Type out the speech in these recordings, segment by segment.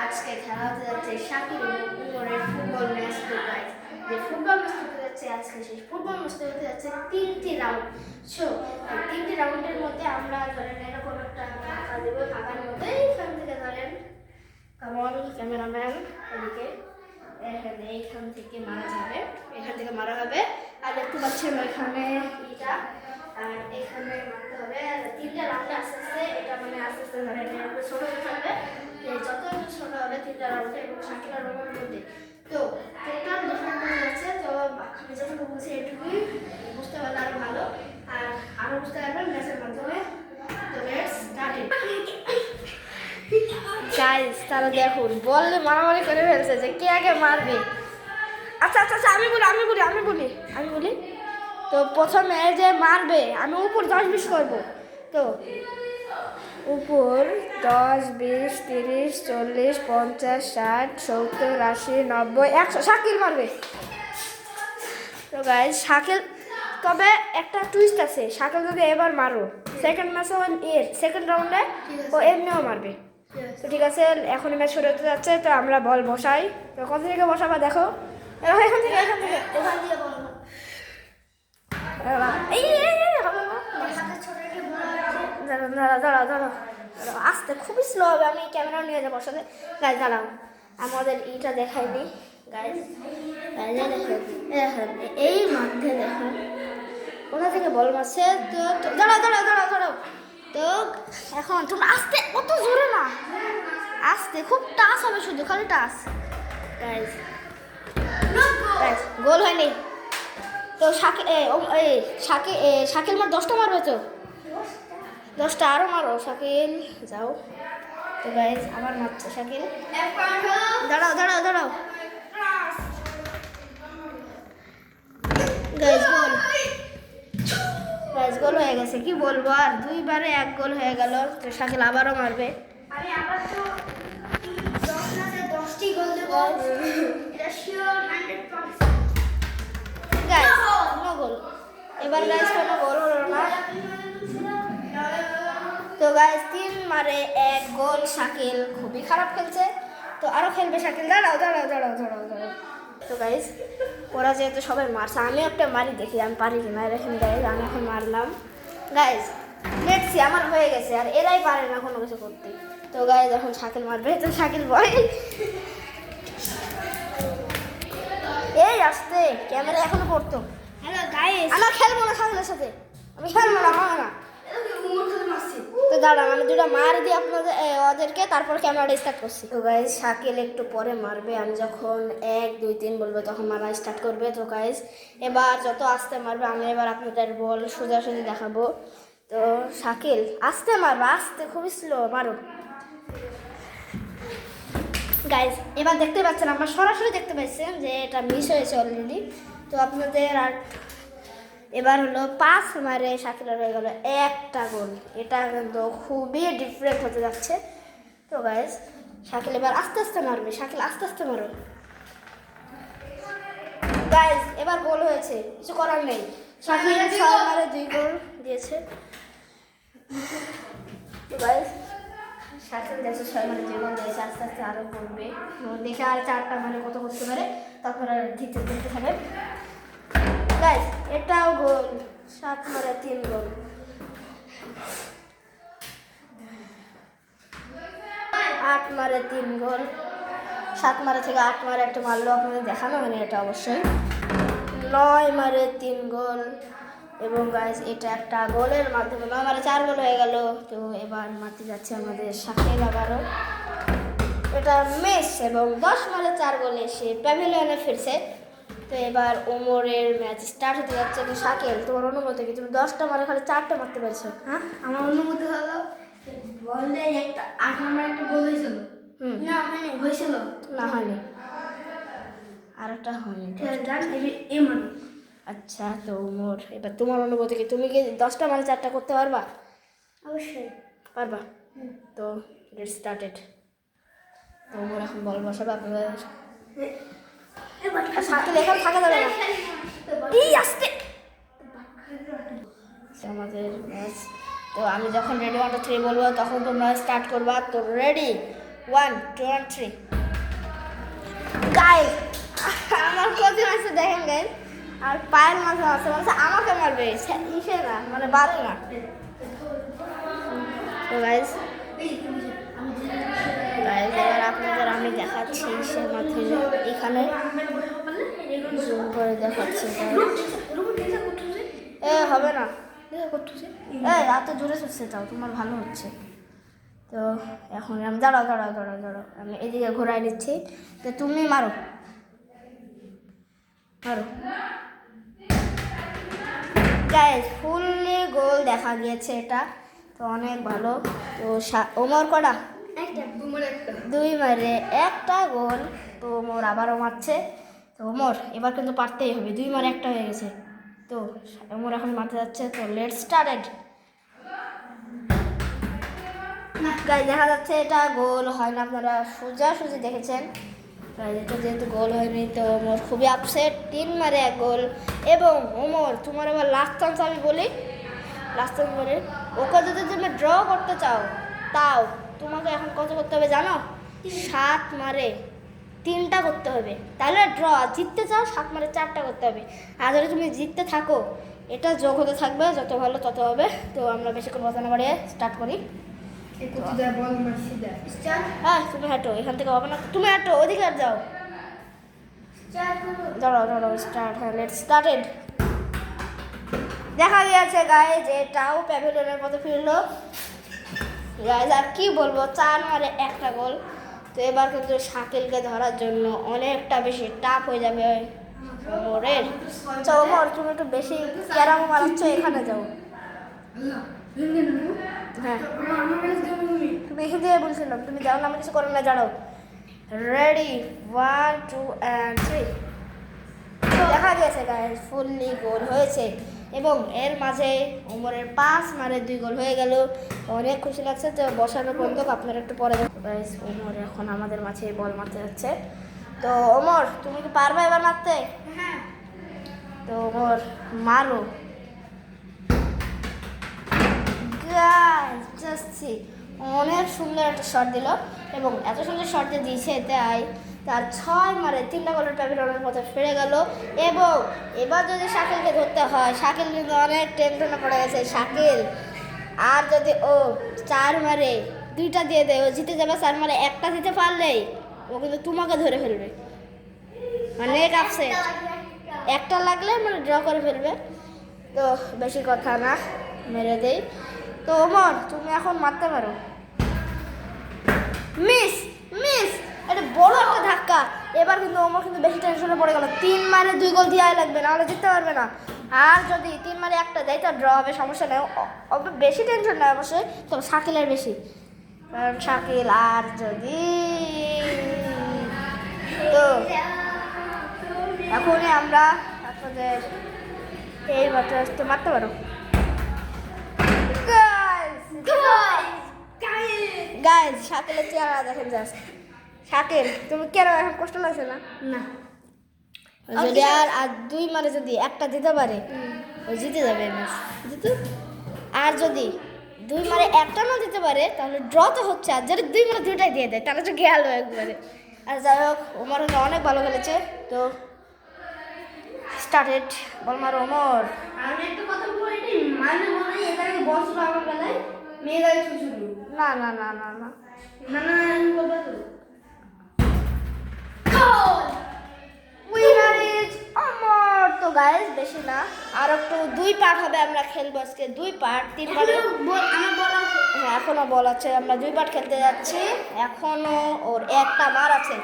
আজকে খেলা হতে যাচ্ছে শাকিল এবং উমরের ফুটবল ম্যাচ দুটাই। যে ফুটবল ম্যাচ হতে যাচ্ছে আজকে, সেই ফুটবল ম্যাচটা হতে যাচ্ছে 3টি রাউন্ড। সো এই 3টি রাউন্ডের মধ্যে আমরা ধরেন এরকম একটা ফাঁকা দেবো, ফাঁকার মধ্যে এইখান থেকে ধরেন কেমন ক্যামেরাম্যান এদিকে এইখান থেকে মারা যাবে, এখান থেকে মারা হবে। আর দেখতে পাচ্ছেন ওইখানে এটা, আর এখানে মারতে হবে। আর 3টা রাউন্ডে আস্তে আস্তে এটা মানে আস্তে আস্তে ধরেন এরকম ছোট হতে থাকবে, যত ছোট হবে 3টা রাউন্ডে এবং শাকিল আর রোমানের মধ্যে। তো টোটাল ডিফারেন্ট হয়ে যাচ্ছে। তো আমি যতটুকু বলছি এটুকুই, বুঝতে পারলে আরো ভালো, আর আরো বুঝতে পারবেন ম্যাচের মাধ্যমে। তো লেটস স্টার্ট ইট। গাইস তারা দেখুন বললে মারামারি করে ফেলছে যে কে আগে মারবে। আচ্ছা আচ্ছা আচ্ছা আমি বলি। তো প্রথমে যে মারবে আমি উপর 10-20 করবো। তো উপর 10, 20, 30, 40, 50, 60, 70, 80, 90, 100 শাকিল মারবে। তো গাইস শাকিল, তবে একটা টুইস্ট আছে, শাকিল যদি এবার মারো সেকেন্ড ম্যাচে সেকেন্ড রাউন্ডে ও এমনিও মারবে। তো ঠিক আছে, এখন ম্যাচ শুরু হতে যাচ্ছে। তো আমরা বল বসাই। তো কোথা থেকে বসাবা দেখো, এখান থেকে দাঁড়াও আস্তে, খুবই স্লো হবে, আমি ক্যামেরা নিয়ে যাবো সাথে। গাইজ দাঁড়াও, আমাদের ইটা দেখায়নি গাইজ, দেখেন এই মধ্যে দেখেন কোথা থেকে বল মারছে। তো দাঁড়াও। তো এখন তোমরা আস্তে, অত জোরে না, আস্তে, খুব টাচ হবে, শুধু খালি টাচ। গাইজ গোল হয়নি। তো শাকিল মার 10টা মারবে, তো 10টা আরো মারো শাকিল, যাও। তো গাইজ আবার মারছে শাকিল, দাঁড়াও গাইজ গোল হয়ে গেছে। কি বলবো আর, 2বারে 1 গোল হয়ে গেল। তো শাকিল আবারও মারবে। এবার গাইজ কোনো গোল হলো না। তো গাইজ 3 মারে 1 গোল, শাকিল খুবই খারাপ খেলছে। তো আরো খেলবে শাকিল, দাঁড়াও। তো গাইজ ওরা যেহেতু সবাই মারছে, আমি একটা মারি, দেখি আমি পারি কিনা। এরকম গাইজ আমি এখন মারলাম। গাইজ দেখছি আমার হয়ে গেছে, আর এরাই পারে না কোনো কিছু করতে। তো গাইজ এখন শাকিল মারবে। তো শাকিল বলে এই আসতে, ক্যামেরা এখনো পড়তো। হ্যালো গাইস, আমি খেলবো না শাকিলের সাথে, আমি খেলবো না, হবে না। তো দাঁড়ান, আমি 2টা মার দিই আপনাদের ওদেরকে, তারপর ক্যামেরাটা স্টার্ট করছি। তো গাইস শাকিল একটু পরে মারবে, আমি যখন 1, 2, 3 বলবো তখন মারা স্টার্ট করবে। তো গাইস এবার যত আস্তে মারবে, আমি এবার আপনাদের বল সোজাসুজি দেখাবো। তো শাকিল আস্তে মারবে, আস্তে, খুবই স্লো মারো। গাইজ এবার দেখতে পাচ্ছেন, আমরা সরাসরি দেখতে পাচ্ছেন যে এটা মিস হয়েছে অলরেডি। তো আপনাদের আর এবার হলো 5 মারে শাকিলের হয়ে গেল 1টা গোল। এটা কিন্তু খুবই ডিফারেন্ট হতে যাচ্ছে। তো গাইজ শাকিল এবার আস্তে আস্তে মারবে, শাকিল আস্তে আস্তে মারো। গাইজ এবার গোল হয়েছে, কিছু করার নেই। শাকিল 6 মারে 2 গোল দিয়েছে। তো গাইজ শাকিল দেখছে 6 মারে 2 গোল দিয়েছে, আস্তে আস্তে আরও করবে। দেখে আর 4টা মানে কত করতে পারে, তারপর আর দিতে থাকবে। গাইজ এটাও গোল, 7 মারে 3 গোল। 8 মারে 3 গোল, 7 মারে থেকে 8 মারে একটা মারলো, আপনাদের দেখানো হয়নি এটা অবশ্যই। 9 মারে 3 গোল, এবং গাইজ এটা একটা গোলের মাধ্যমে 9 মারে 4 গোল হয়ে গেল। তো এবার মারতে যাচ্ছে আমাদের শাকিল আবারও, এটা মিস, এবং 10 মারে 4 গোলে সে প্যাভিলিয়নে ফিরছে। তো এবার ওমরের ম্যাচ স্টার্ট হতে যাচ্ছে। তো শাকিল তোমার অনুমতি কি, তুমি 10টা মারে খালি 4টা মারতে পারছো? হ্যাঁ, আমার অনুমতি হলো বললে একটা 8 নম্বর একটা গোল হয়েছিল। না হয়নি, হয়েছিল না হয়নি, আর একটা হয়নি। আচ্ছা, তো ওমর এবার তোমার অনুমতি কি, তুমি কি 10টা মারে 4টা করতে পারবা? অবশ্যই পারবা। তো গেট স্টার্টেড। তো ওমর এখন বল বসাবে আপনাদের। শাকিল এখানে থাকা যাবে না, এই আসতে আমাদের ম্যাচ। তো আমি যখন রেডি 1, 2, 3 বলবো তখন তোমরা স্টার্ট করবা। তো রেডি 1 2 and 3 গাইস আমার কোচিং আছে দেখেন গাইস আর পায়ের মাঝে আছে মানে আমাকে মারবে ইসে না মানে বাড়ে না তো গাইস এবার আপনাদের আমি দেখাচ্ছি সে মাথায় এখানে জুম করে দেখাচ্ছি হবে না এত জোরে চলছে তাও তোমার ভালো হচ্ছে তো এখন আমি দাঁড়াও আমি এদিকে ঘোরাই দিচ্ছি তো তুমি মারো গাইস ফুললি গোল দেখা গিয়েছে এটা তো অনেক ভালো তো ওমর কটা দুই মারে একটা গোল তো ওমর আবারও মারছে তো ওমর এবার কিন্তু পারতেই হবে 2 মারে একটা হয়ে গেছে তো ওমর এখন মারতে যাচ্ছে তো লেটস স্টার্টেড গাইস দেখা যাচ্ছে এটা গোল হয় না আপনারা সোজাসুজি দেখেছেন এটা যেহেতু গোল হয়নি তো ওমর খুবই আপসেট 3 মারে 1 গোল এবং ওমর তোমার আবার লাস্ট চান্স আমি বলি ওকে যদি তুমি ড্র করতে চাও তাও তোমাকে এখন কত করতে হবে জানো 7 মারে 3টা করতে হবে তাহলে ড্র জিততে চাও 7 মারে 4টা করতে হবে আর যদি তুমি জিততে থাকো এটা যোগ হতে থাকবে যত ভালো তত হবে তো আমরা বেশিক্ষণ কথা না বাড়িয়ে স্টার্ট করি হ্যাঁ তুমি হাঁটো এখান থেকে হবে না তুমি হাঁটো ওদিকে আর যাও দাঁড়াও স্টার্ট হ্যাঁ লেটস স্টার্টেড দেখা গিয়েছে গাইজ এটাও প্যাভিলিয়নের মতো ফিরলো গাইজ আর কি বলবো 4 মারে একটা গোল তো এবার কিন্তু শাকিলকে ধরার জন্য অনেকটা বেশি টাফ হয়ে যাবে ওমরের ওমর তুমি একটু বেশি ক্যারাম মারাচ্ছ এখানে যাও হ্যাঁ তুমি এখান থেকে বলছিলাম তুমি যাও না আমি কিছু করো না দাঁড়াও রেডি 1 2 and 3 দেখা গেছে গাইজ ফুললি গোল হয়েছে এবং এর মাঝে ওমরের 5 মারে 2 গোল হয়ে গেল অনেক খুশি লাগছে তো বসানো পর্যন্ত আপনারা একটু পরে গাইজ ওমর এখন আমাদের মাঝে বল মারতে যাচ্ছে তো ওমর তুমি কি পারবে এবার মারতে হ্যাঁ তো ওমর মারো গাইজ জাস্ট সি অনেক সুন্দর একটা শট দিল এবং এত সুন্দর শট দিয়েছে তাই তার 6 মারে 3টা গোলের প্যাভিলিয়নের মতো ফিরে গেল এবং এবার যদি শাকিলকে ধরতে হয় শাকিল কিন্তু অনেক টেনশনে পড়ে গেছে শাকিল আর যদি ও 4 মারে 2টা দিয়ে দেয় ও জিতে যাবে 4 মারে একটা দিতে পারলেই ও কিন্তু তোমাকে ধরে ফেলবে মানে কাপসে একটা লাগলে মানে ড্র করে ফেলবে তো বেশি কথা না মেরে দেই তো ওমর তুমি এখন মারতে পারো মিস এটা বড় একটা ধাক্কা এবার কিন্তু ওমর কিন্তু বেশি টেনশনে পড়ে গেল 3 মারে 2 গোল দেওয়াই লাগবে নাহলে জিততে পারবে না আর যদি 3 মারে একটা দেয় তো ড্র হবে সমস্যা নেই বেশি টেনশন নেই অবশ্যই তবে শাকিলের বেশি কারণ শাকিল আর যদি তো এখনই আমরা আপনাদের এই মাত্র মারতে পারো গাইজ শাকিলের চেহারা দেখেন জাস্ট শাকিল তুমি কেন এখন কষ্ট লাগছে না যদি আর 2 মারে যদি একটা দিতে পারে ও জিতে যাবে ম্যাচ জিতু আর যদি 2 মারে একটা না দিতে পারে তাহলে ড্র তো হচ্ছে আর যদি 2 মারে 2টাই দিয়ে দেয় তাহলে তো গেল একবারে আর যাই হোক ওমর অনেক ভালো খেলেছে তো স্টার্টেড বল মারো ওমর আমি একটা কথা বলি মানে মনে হয় এখানে বস আমার বেলায় মেয়ে গাড়ি শুরু না আমি বলবো তো উইনার ইজ ওমর তো গাইস বেশি না আর একটু 2 পার্ট হবে আমরা খেলবো আজকে 2 পার্ট 3 পার্ট আমার বলা হ্যাঁ এখনো বল আছে আমরা 2 পার্ট খেলতে যাচ্ছি এখনো ওর একটা মার আছে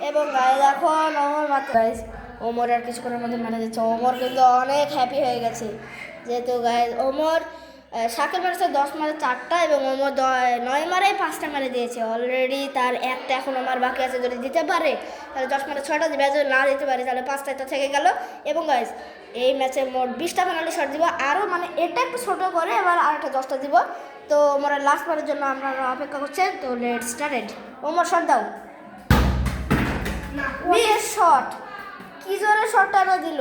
এবং গাইস এখন ওমর মাত্র গাইস ওমর আর কিছুক্ষণের মধ্যে মারা যাচ্ছে ওমর কিন্তু অনেক হ্যাপি হয়ে গেছে যেহেতু গাইস ওমর শাকিল মারেছে 10 মারে 4টা এবং ওমর 9 মারে 5টা মারে দিয়েছে অলরেডি তার একটা এখন আমার বাকি আছে যদি দিতে পারে তাহলে 10 মারে 6টা দিবে যদি না দিতে পারে তাহলে 5টা তো থেকে গেল এবং গাইস এই ম্যাচে মোট 20টা পেনাল্টি শট দিব আরও মানে এটা একটু ছোটো করে এবার আরেকটা 10টা দিব তো ওমর লাস্ট বারের জন্য আমরা অপেক্ষা করছি তো লেটস স্টার্টেড ওমর শট দাও মিস শট কি জোরে শটটা না দিল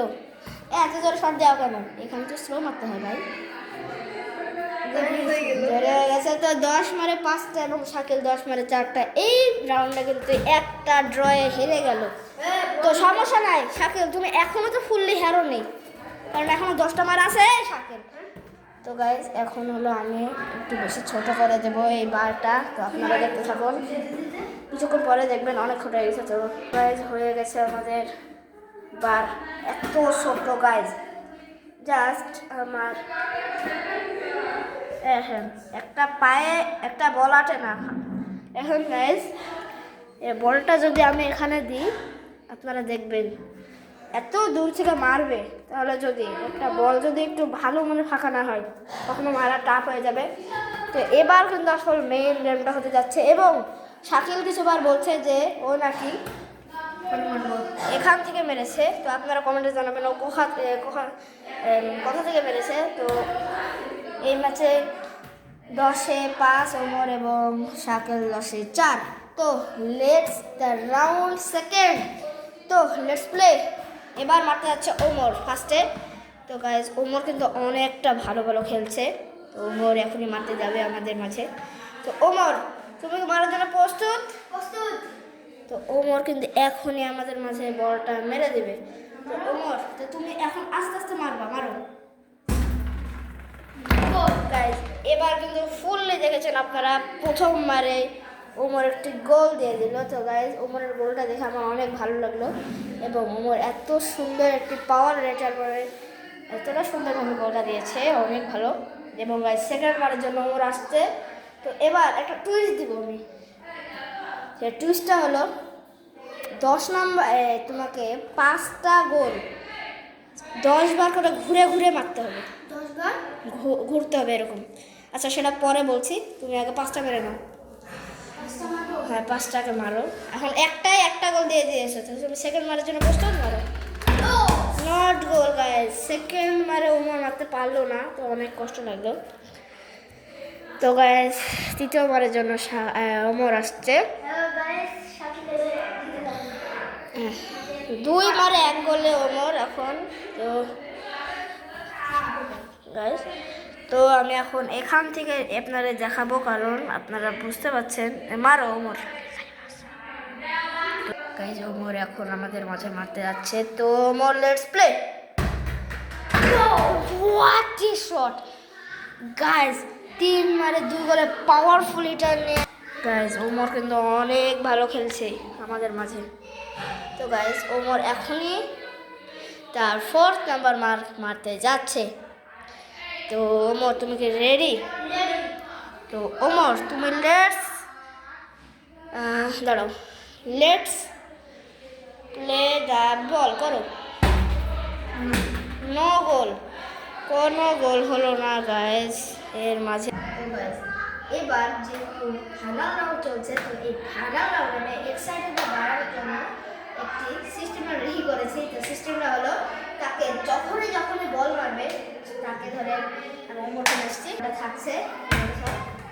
এত জোরে শট দেওয়া কেন এখানে তো স্লো মারতে হয় ভাই ধরে গেছে তো 10 মারে 5টা এবং শাকিল 10 মারে 4টা। এই রাউন্ডটা কিন্তু একটা ড্রয়ে হেরে গেল। তো সমস্যা নাই শাকিল, তুমি এখনো তো ফুললি হেরো নেই, কারণ এখনো 10টা মার আছে শাকিল। তো গাইজ এখন হলো আমি একটু বেশি ছোট করে দেবো এই বারটা, তো আপনারা দেখতে থাকুন, কিছুক্ষণ পরে দেখবেন অনেক ছোট হয়ে গেছে। তো গাইজ হয়ে গেছে আমাদের বার এত ছোট গাইজ, জাস্ট আমার হ্যাঁ একটা পায়ে একটা বল আটে না। এখন গাইজ এই বলটা যদি আমি এখানে দিই আপনারা দেখবেন এত দূর থেকে মারবে, তাহলে যদি একটা বল যদি একটু ভালো মনে ফাঁকা না হয় কখনো মারা টাফ হয়ে যাবে। তো এবার কিন্তু আসল মেইন গেমটা হতে যাচ্ছে, এবং শাকিল কিছুবার বলছে যে ও নাকি এখান থেকে মেরেছে। তো আপনারা কমেন্টে জানাবেন ও কোথা থেকে মেরেছে। তো এই ম্যাচে 10-এ 5 ওমর এবং শাকিল 10-এ 4। তো লেটস দ্য রাউন্ড সেকেন্ড, তো লেটস প্লে। এবার মারতে যাচ্ছে ওমর ফার্স্টে। তো গাইজ ওমর কিন্তু অনেকটা ভালো ভালো খেলছে, তো ওমর এখনই মারতে যাবে আমাদের মাঝে। তো ওমর তুমি মারার জন্য প্রস্তুত? প্রস্তুত। তো ওমর কিন্তু এখনই আমাদের মাঝে বলটা মেরে দেবে। তো ওমর তো তুমি এখন আস্তে আস্তে মারবা, মারো গাইজ। এবার কিন্তু ফুললি দেখেছেন আপনারা, প্রথম মারে ওমর একটি গোল দিয়ে দিল। তো গাইজ ওমরের গোলটা দেখে আমার অনেক ভালো লাগলো, এবং ওমর এত সুন্দর একটি পাওয়ার রেটার পরে এতটা সুন্দরভাবে গোলটা দিয়েছে, অনেক ভালো। এবং গাইজ সেকেন্ড মারের জন্য ওমর আসছে। তো এবার একটা টুইস্ট দিব আমি, সে টুইস্টটা হলো 10 নম্বর তোমাকে 5টা গোল 10 বার করে ঘুরে ঘুরে মারতে হবে, 10 বার ঘুরতে হবে এরকম। আচ্ছা সেটা পরে বলছি, তুমি আগে 5টা মেরে নাও। হ্যাঁ 5টাকে মারো। এখন একটা গোল দিয়ে দিয়েছো, তো তুমি সেকেন্ড মারের জন্য প্রস্তুত? মারো। নট গোল গাইজ, সেকেন্ড মারে ওমর মারতে পারলো না, তো অনেক কষ্ট লাগলো। তো গাইজ তৃতীয় মারের জন্য ওমর আসছে। হ্যালো গাইস, শাকিল 2 মারে 1 গোলে ওমর এখন। তো গাইজ তো আমি এখন এখান থেকে আপনারা দেখাবো, কারণ আপনারা বুঝতে পারছেন। মারো ওমর। গাইজ ওমর এখন আমাদের মাঝে মারতে যাচ্ছে। তো Omar let's play. What a shot guys, 3 মারে 2 গোলে পাওয়ারফুল এটা নিয়ে। গাইজ ওমর কিন্তু অনেক ভালো খেলছে আমাদের মাঝে। তো গাইজ ওমর এখনই তার 4th নাম্বার মারতে যাচ্ছে। তো ওমর তুমি কি রেডি? তো ওমর তুমি দাঁড়াও, লেটস প্লে দ্য বল করো। নো গোল, কোনো গোল হলো না গাইজ এর মাঝে। এবার যেহেতু ফাইনাল রাউন্ড চলছে, তো এই ফাইনাল রাউন্ডে এক্সাইটেড বাড়ানোর জন্য একটি সিস্টেম রেডি করেছি। তো সিস্টেমটা হলো তাকে যখনই বল মারবে তাকে ধরে আমি ওমরকে আসছি এটা থাকছে,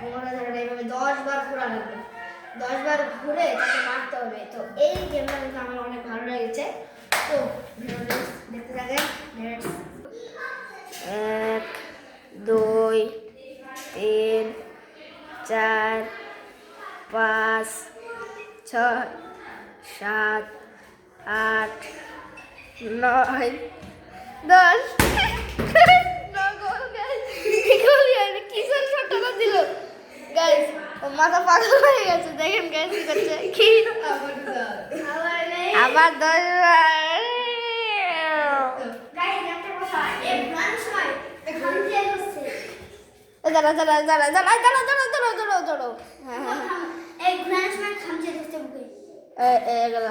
ওমরকে ধরে এইভাবে 10 বার ঘোরা লাগবে, 10 বার ঘুরে তাকে মারতে হবে। তো এই গেমটা কিন্তু আমার অনেক ভালো লেগেছে। তো দেখতে থাকেন। 1 2 3 4 5 6 7 8 9 10 কিসের শটটা দিল গাইস, ও মাথা পাগল হয়ে গেছে। দেখেন গাইস কি করছে, কি আবার 10 গাইস একটা কথা, এই গান সময় এখান থেকে হচ্ছে দাঁড়া। এই গান সময় খামচে দেখতে বুকে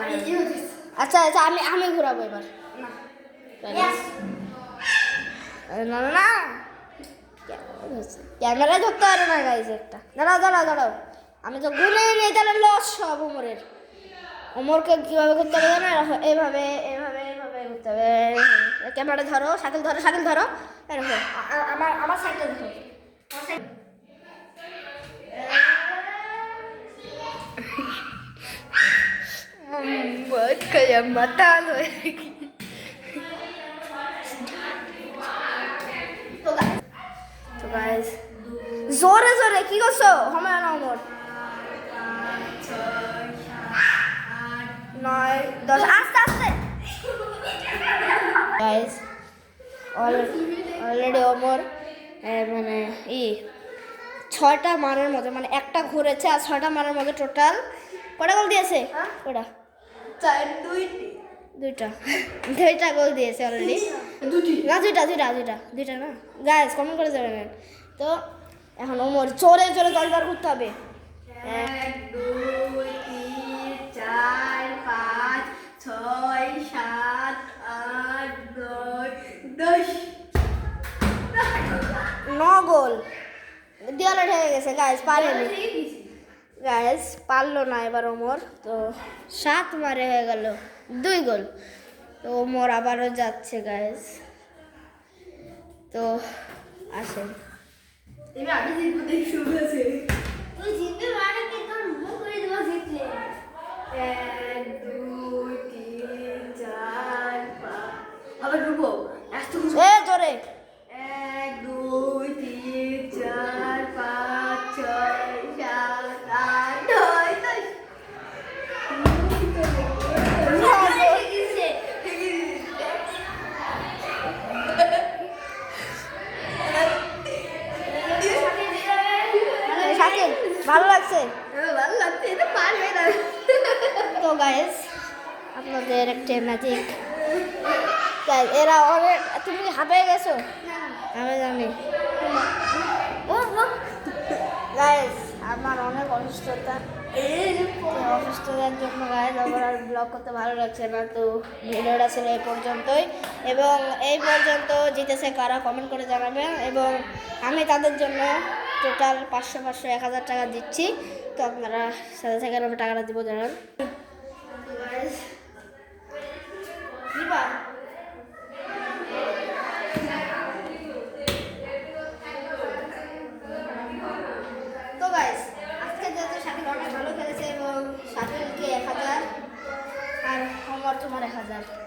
আর এই যে হচ্ছে আচ্ছা আমি ঘুরাবো এবার। यस না ক্যামেরা ধরতে পারে না গাইজ একটা। দাঁড়াও আমি তো গুনে নেই, তাহলে লস সব ওমরের। ওমরকে কীভাবে করতে হবে জানো? এইভাবে করতে হবে। ক্যামেরাটা ধরো, শাকিল ধরো আমার সাইডটা ধরো। बहुत कया मताल होएगी। तो गाइस জোরে জোরে কি করছো হুমায়ুন আহমদ 9 10 আস্তে আস্তে গাইস অলরেডি ওমর মানে 6টা মারের মধ্যে মানে একটা ঘুরেছে আর 6টা মারের মধ্যে টোটাল কটা গোল দিয়েছে কটা দুইটা গোল দিয়েছে অলরেডি না দুইটা না গাইস কমেন্ট করে যাবেন তো এখন ওমর জোরে জোরে 10 বার ঘুরতে হবে 1 2 3 4 5 6 7 8 9 10 9 গোল দেওয়ালে ঠেকে গেছে গাইস পারেনি গাইস পারলো না এবার ওমর তো 7 মারে হয়ে গেল 2 গোল তো ওমর আবারও যাচ্ছে গাইস তো আসেন এবার আমি জিতবো দেখ শুরু আছে তুই জিতবে মানে কি তোর মুখ করে দেবো জিতলে 1 2 3 4 5 আবার ঢুকবো এত এ জোরে 1 2 3 4 5 6 7 8 9 শাকিল ভালো লাগছে ভালো লাগছে এটা পারবে না তো গাইস আপনাদের একটা ম্যাজিক গাইস এরা অনেক তুমি হাঁপিয়ে গেছো আমি জানি গাইস আমার অনেক অসুস্থতার জন্য গাইস আমার আর ব্লগ করতে ভালো লাগছে না তো ভিডিওটা ছিল এই পর্যন্তই এবং এই পর্যন্ত জিতেছে কারা কমেন্ট করে জানাবেন এবং আমি তাদের জন্য টোটাল 500 1000 টাকা দিচ্ছি তো আপনারা সাথে থেকে টাকাটা দিব জানান তো গাইস আজকে যেহেতু শাকিল অনেক ভালো খেলেছে এবং শাকিলকে 1000 আর আমার তোমার 1000